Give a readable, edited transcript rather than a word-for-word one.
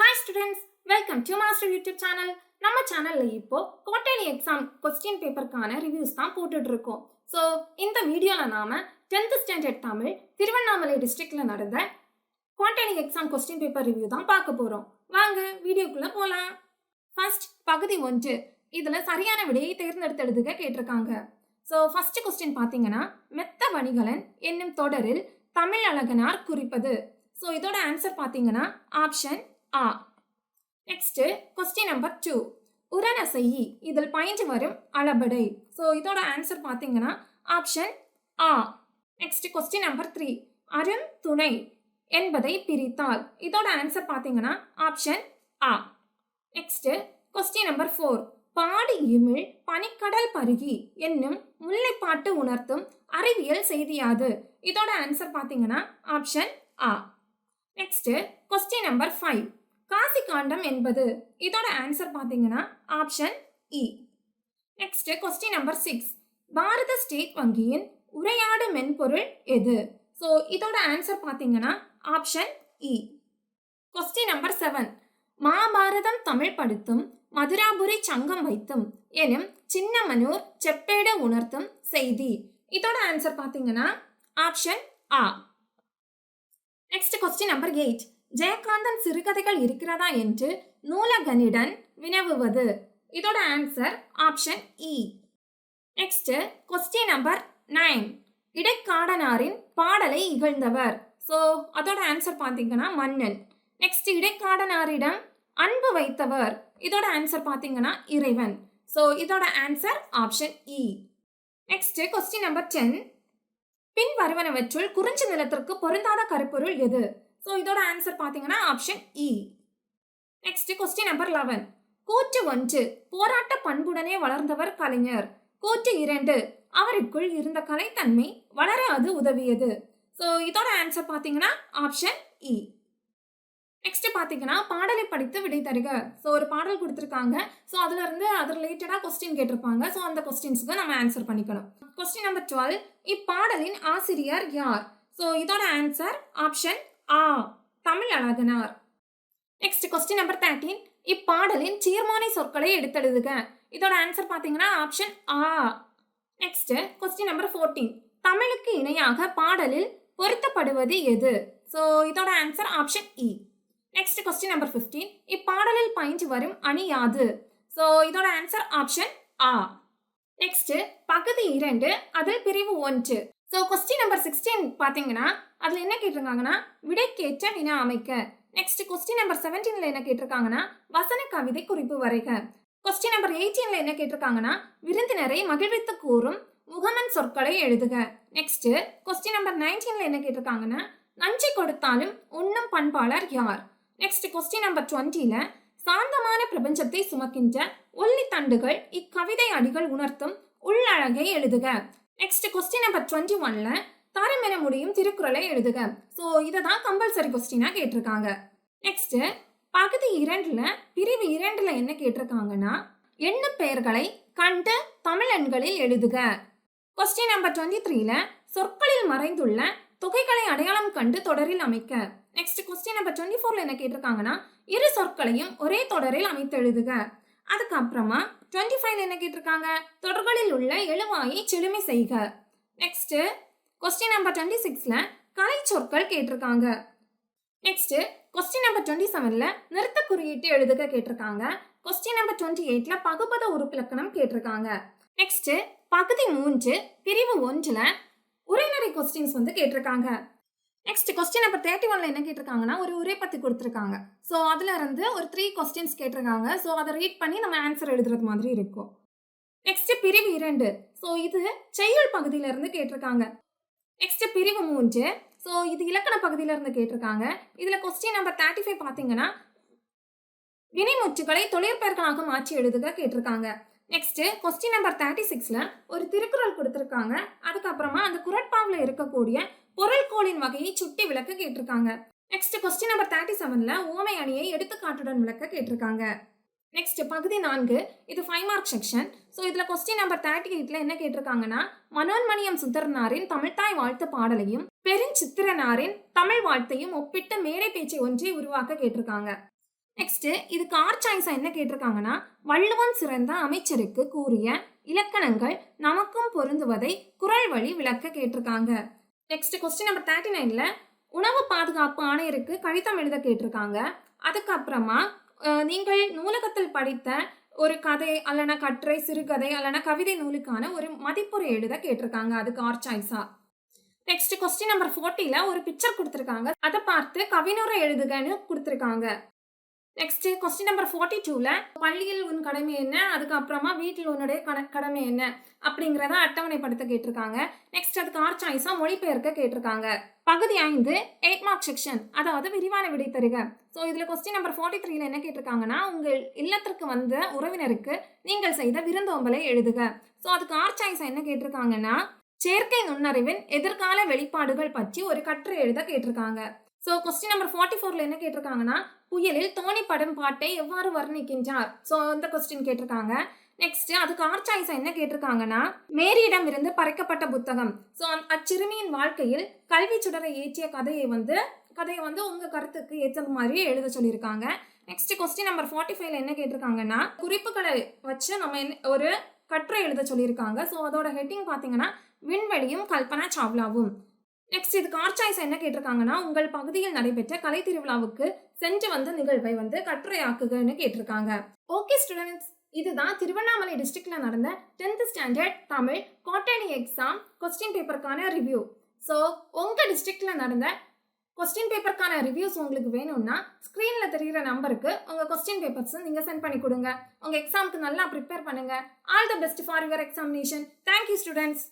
Hi students, welcome to Master YouTube channel. நம்ம சேனல்ல இப்போ குவார்டர்லி எக்ஸாம் கொஸ்டின் பேப்பருக்கான ரிவ்யூஸ் தான் போட்டுட்டு இருக்கோம். ஸோ இந்த வீடியோல நாம 10th ஸ்டாண்டர்ட் தமிழ் திருவண்ணாமலை டிஸ்ட்ரிக்ட்ல நடந்த quarterly exam question paper review தான் பார்க்க போறோம். வாங்க வீடியோக்குள்ள போலாம். ஃபர்ஸ்ட் பகுதி 1. இதுல சரியான விடையை தேர்ந்தெடுத்து எழுதுக கேட்டிருக்காங்க. ஸோ ஃபர்ஸ்ட் கொஸ்டின் பாத்தீங்கன்னா மெத்த வணிகலன் என்னும் தொடரில் தமிழ் அழகனார் குறிப்பது. ஸோ இதோட ஆன்சர் பாத்தீங்கன்னா ஆப்ஷன் ஆ. Next question number 2. உரநசையி இதில் பயின்று வரும் அளபடை. ஸோ இதோட ஆன்சர் பார்த்தீங்கன்னா ஆப்ஷன் ஆ. Next question number 3. அரும் துணை என்பதை பிரித்தால். இதோட ஆன்சர் பார்த்தீங்கன்னா ஆப்ஷன் ஆ. Next question number 4. பாடி இமிழ் பனிக்கடல் பருகி என்னும் முல்லைப்பாட்டு உணர்த்தும் அறிவியல் செய்தியாது. இதோட ஆன்சர் பார்த்தீங்கன்னா ஆப்ஷன் ஆ. Next question number 5. Kasi Kandam என்பது. இதோட ஆன்சர் பாத்தீங்கன்னா ஆப்ஷன் இ. Next question number 6. Bharat state வங்கியின் உரையாடு மென்பொருள் எது? ஸோ இதோட ஆன்சர் பாத்தீங்கன்னா ஆப்ஷன் இ. Question number 7. மாபாரதம் தமிழ் படுத்தும் மதுராபுரி சங்கம் வைத்தும் எனும் சின்னமனூர் செப்பேடு உணர்த்தும் செய்தி. இதோட ஆன்சர் பாத்தீங்கன்னா ஆப்ஷன் ஆ. Next question number 8. ஜெயகாந்தன் சிறுகதைகள் இருக்கிறதா என்று நூலகனிடன் வினவுவது. இதோட ஆன்சர் ஆப்ஷன் இ. Next question number 9. இடைக்காடனாரின் பாடலை இகழ்ந்தவர். ஸோ அதோட ஆன்சர் பார்த்தீங்கன்னா மன்னன். நெக்ஸ்ட் இடைக்காடனாரிடம் அன்பு வைத்தவர். இதோட ஆன்சர் பார்த்தீங்கன்னா இறைவன். ஸோ இதோட ஆன்சர் ஆப்ஷன் இ. Next question number 10. பின் வருவனவற்றுள் குறிஞ்சி நிலத்திற்கு பொருந்தாத கருப்பொருள் எது? ஸோ இதோட ஆன்சர் பார்த்தீங்கன்னா ஆப்ஷன் இ. Next question number 11. கூற்று 1. போராட்ட பண்புடனே வளர்ந்தவர் கலைஞர். கூற்று 2. அவருக்குள் இருந்த கலைத்தன்மை வளர அது உதவியது. ஸோ இதோட ஆன்சர் பார்த்தீங்கன்னா ஆப்ஷன் இ. நெக்ஸ்ட் பார்த்தீங்கன்னா பாடலை படித்து விடை தருக. ஸோ ஒரு பாடல் கொடுத்துருக்காங்க. ஸோ அதுல இருந்து அது ரிலேட்டடாக கொஸ்டின் கேட்டிருப்பாங்க. ஸோ அந்த கொஸ்டின்ஸுக்கு நம்ம ஆன்சர் பண்ணிக்கணும். Question number 12. இப்பாடலின் ஆசிரியர் யார்? ஸோ இதோட ஆன்சர் ஆப்ஷன் ஆ. Tamil Azhaganar. Next question number 13. இப்பாடலின் சீர்மானை சொற்களை எடுத்தெழுதுக. இதோட ஆன்சர் பார்த்தீங்கன்னா ஆப்ஷன் ஆ. Next question number 14. தமிழுக்கு இணையாக பாடலில் பொருத்தப்படுவது எது? ஸோ இதோட ஆன்சர் ஆப்ஷன் இ. Next question number 15. இப்பாடலில் பயின்று வரும் அணி யாது? ஸோ இதோட ஆன்சர் ஆப்ஷன் ஆ. நெக்ஸ்ட் பகுதி 2 அதில் பிரிவு 1. ஸோ கொஸ்டின் நம்பர் 16 பார்த்தீங்கன்னா அதில் என்ன கேட்டிருக்காங்கன்னா விடைக்கேற்ற வினா அமைக்க. நெக்ஸ்ட் கொஸ்டின் நம்பர் 17ல என்ன கேட்டிருக்காங்கன்னா வசன கவிதை குறிப்பு வரைக. கொஸ்டின் நம்பர் 18ல என்ன கேட்டிருக்காங்கன்னா விருந்தினரை மகிழ்வித்து கூறும் முகமன் சொற்களை எழுதுக. நெக்ஸ்ட் கொஸ்டின் நம்பர் 19ல என்ன கேட்டிருக்காங்கன்னா நஞ்சை கொடுத்தாலும் உண்ணும் பண்பாளர் யார்? நெக்ஸ்ட் கொஸ்டின் நம்பர் 20ல சாந்தமான பிரபஞ்சத்தை சுமக்கின்ற ஒல்லி தண்டுகள் இக்கவிதை அடிகள் உணர்த்தும் உள்ளழகை எழுதுக. நெக்ஸ்ட் கொஸ்டின் நம்பர் 21ல தரம் என முடியும் திருக்குறளை எழுதுக. ஸோ இதை தான் கம்பல்சரி கொஸ்டினா கேட்டிருக்காங்க. நெக்ஸ்ட் பகுதி 2ல பிரிவு 2ல என்ன கேட்டிருக்காங்கன்னா எண்ணு பெயர்களை கண்டு தமிழ் எண்களில் எழுதுக. கொஸ்டின் நம்பர் 23ல சொற்களில் மறைந்துள்ள தொகைகளை அடையாளம் கண்டு தொடரில் அமைக்க. நெக்ஸ்ட் கொஸ்டின் நம்பர் 24ல என்ன கேட்டிருக்காங்கன்னா இரு சொற்களையும் ஒரே தொடரில் அமைத்து எழுதுக. அதுக்கப்புறமா 25ல என்ன கேட்டிருக்காங்க தொடர்களில் உள்ள எழுவாயை செழுமை செய்க. நெக்ஸ்ட் கொஸ்டின் நம்பர் 26ல கலை சொற்கள் கேட்டிருக்காங்க. நெக்ஸ்ட் கொஸ்டின் நம்பர் 27ல நிறுத்த குறியீட்டு எழுதுக கேட்டிருக்காங்க. கொஸ்டின் நம்பர் 28ல பகுபத உறுப்பிலக்கணம் கேட்டிருக்காங்க. நெக்ஸ்ட் பகுதி 3 பிரிவு 1ல உரைநடை கொஸ்டின்ஸ் கேட்டிருக்காங்க. நெக்ஸ்ட் கொஸ்டின் நம்பர் 31ல என்ன கேட்டிருக்காங்கன்னா ஒரு உரை பத்தி கொடுத்துருக்காங்க. ஸோ அதுல இருந்து ஒரு 3 கொஸ்டின்ஸ் கேட்டிருக்காங்க. ஸோ அதை ரீட் பண்ணி நம்ம ஆன்சர் எழுதுறது மாதிரி இருக்கும். நெக்ஸ்ட் பிரிவு 2. ஸோ இது செய்யுள் பகுதியில இருந்து கேட்டிருக்காங்க. நெக்ஸ்ட் பிரிவு 3. ஸோ இது இலக்கண பகுதியில இருந்து கேட்டிருக்காங்க. இதுல கொஸ்டின் நம்பர் 35 பாத்தீங்கன்னா வினைமுற்றுகளை தொழிற்பெயர்களாக மாற்றி எழுதுக கேட்டிருக்காங்க. நெக்ஸ்ட் கொஸ்டின் நம்பர் 36ல ஒரு திருக்குறள் கொடுத்திருக்காங்க. அதுக்கப்புறமா அந்த குறட்பாவுல இருக்கக்கூடிய பொருள்கோளின் வகையை சுட்டி விளக்க கேட்டிருக்காங்க. நெக்ஸ்ட் கொஸ்டின் நம்பர் 37ல ஓமை அணியை எடுத்துக்காட்டுடன் விளக்க கேட்டிருக்காங்க. நெக்ஸ்ட் பகுதி 4. இது 5 மார்க் செக்ஷன். ஸோ இதுல கொஸ்டின் நம்பர் 38ல என்ன கேட்டிருக்காங்கன்னா மனோன்மணியம் சுந்தரனாரின் தமிழ்தாய் வாழ்த்து பாடலையும் பெருஞ்சித்திரனாரின் தமிழ் வாழ்த்தையும் ஒப்பிட்டு மேடை பேச்சை ஒன்றை உருவாக்க கேட்டிருக்காங்க. நெக்ஸ்ட் இதுக்கு ஆர் சாய்ஸா என்ன கேட்டிருக்காங்கன்னா, வள்ளுவன் சிறந்த அமைச்சருக்கு கூறிய இலக்கணங்கள் நமக்கும் பொருந்துவதை குறள் வழி விளக்க கேட்டிருக்காங்க. நெக்ஸ்ட் கொஸ்டின் நம்பர் 39ல உணவு பாதுகாப்பு ஆணையருக்கு கடிதம் எழுத கேட்டிருக்காங்க. அதுக்கப்புறமா நீங்கள் நூலகத்தில் படித்த ஒரு கதை அல்லனா கட்டுரை, சிறுகதை அல்லனா கவிதை நூலுக்கான ஒரு மதிப்புரை எழுத கேட்டிருக்காங்க. அதுக்கு ஆர் சாய்ஸா. நெக்ஸ்ட் கொஸ்டின் நம்பர் 40ல ஒரு பிக்சர் கொடுத்திருக்காங்க. அதை பார்த்து கவினுரை எழுதுகன்னு கொடுத்திருக்காங்க. நெக்ஸ்ட் கொஸ்டின் நம்பர் 42ல பள்ளியில் உன் கடமை என்ன, அதுக்கப்புறமா வீட்டில் உன்னுடைய கடமை என்ன அப்படிங்கிறத அட்டவணைப்படுத்த கேட்டிருக்காங்க. நெக்ஸ்ட் அதுக்கு ஆர் சாய்ஸா மொழிபெயர்க்க கேட்டிருக்காங்க. பகுதி 5 8 மார்க் செக்ஷன், அதாவது விரிவான விடை தருக. ஸோ இதில் கொஸ்டின் நம்பர் 43ல என்ன கேட்டிருக்காங்கன்னா, உங்கள் இல்லத்திற்கு வந்த உறவினருக்கு நீங்கள் செய்த விருந்தோம்பலை எழுதுக. ஸோ அதுக்கு ஆர் சாய்ஸா என்ன கேட்டிருக்காங்கன்னா, செயற்கை நுண்ணறிவின் எதிர்கால வெளிப்பாடுகள் பற்றி ஒரு கட்டுரை எழுத கேட்டிருக்காங்க. ஸோ கொஸ்டின் நம்பர் 44ல என்ன கேட்டிருக்காங்கன்னா, புயலில் தோணி படும் பாட்டை எவ்வாறு வர்ணிக்கின்றார். ஸோ அந்த கொஸ்டின் கேட்டிருக்காங்க. நெக்ஸ்ட் அதுக்கு ஆர் சாய்ஸா என்ன கேட்டிருக்காங்கன்னா, மேரியிடம் இருந்து பறிக்கப்பட்ட புத்தகம். ஸோ அச்சிறுமியின் வாழ்க்கையில் கல்வி சுடரை ஏற்றிய கதையை வந்து உங்க கருத்துக்கு ஏற்றது மாதிரியே எழுத சொல்லியிருக்காங்க. நெக்ஸ்ட் கொஸ்டின் நம்பர் 45ல என்ன கேட்டிருக்காங்கன்னா, குறிப்புகளை வச்சு நம்ம ஒரு கட்டுரை எழுத சொல்லியிருக்காங்க. ஸோ அதோட ஹெட்டிங் பார்த்தீங்கன்னா, விண்வெளியும் கல்பனா சாவ்லாவும். நெக்ஸ்ட் இதுக்கு ஆர் சாய்ஸ் என்ன கேட்டிருக்காங்கன்னா, உங்கள் பகுதியில் நடைபெற்ற கலை திருவிழாவுக்கு சென்று வந்த நிகழ்வை வந்து கட்டுரையாக்குகன்னு கேட்டிருக்காங்க. ஓகே ஸ்டூடெண்ட்ஸ், இதுதான் திருவண்ணாமலை டிஸ்ட்ரிக்ட்ல நடந்த 10th standard Tamil quarterly exam question பேப்பருக்கான ரிவ்யூ. ஸோ உங்க டிஸ்ட்ரிக்ட்ல நடந்த கொஸ்டின் பேப்பருக்கான ரிவ்யூஸ் உங்களுக்கு வேணும்னா ஸ்க்ரீன்ல தெரிகிற நம்பருக்கு உங்க கொஸ்டின் பேப்பர்ஸ் நீங்க சென்ட் பண்ணி கொடுங்க. உங்க எக்ஸாமுக்கு நல்லா ப்ரிப்பேர் பண்ணுங்க. All the best for your examination. Thank you students.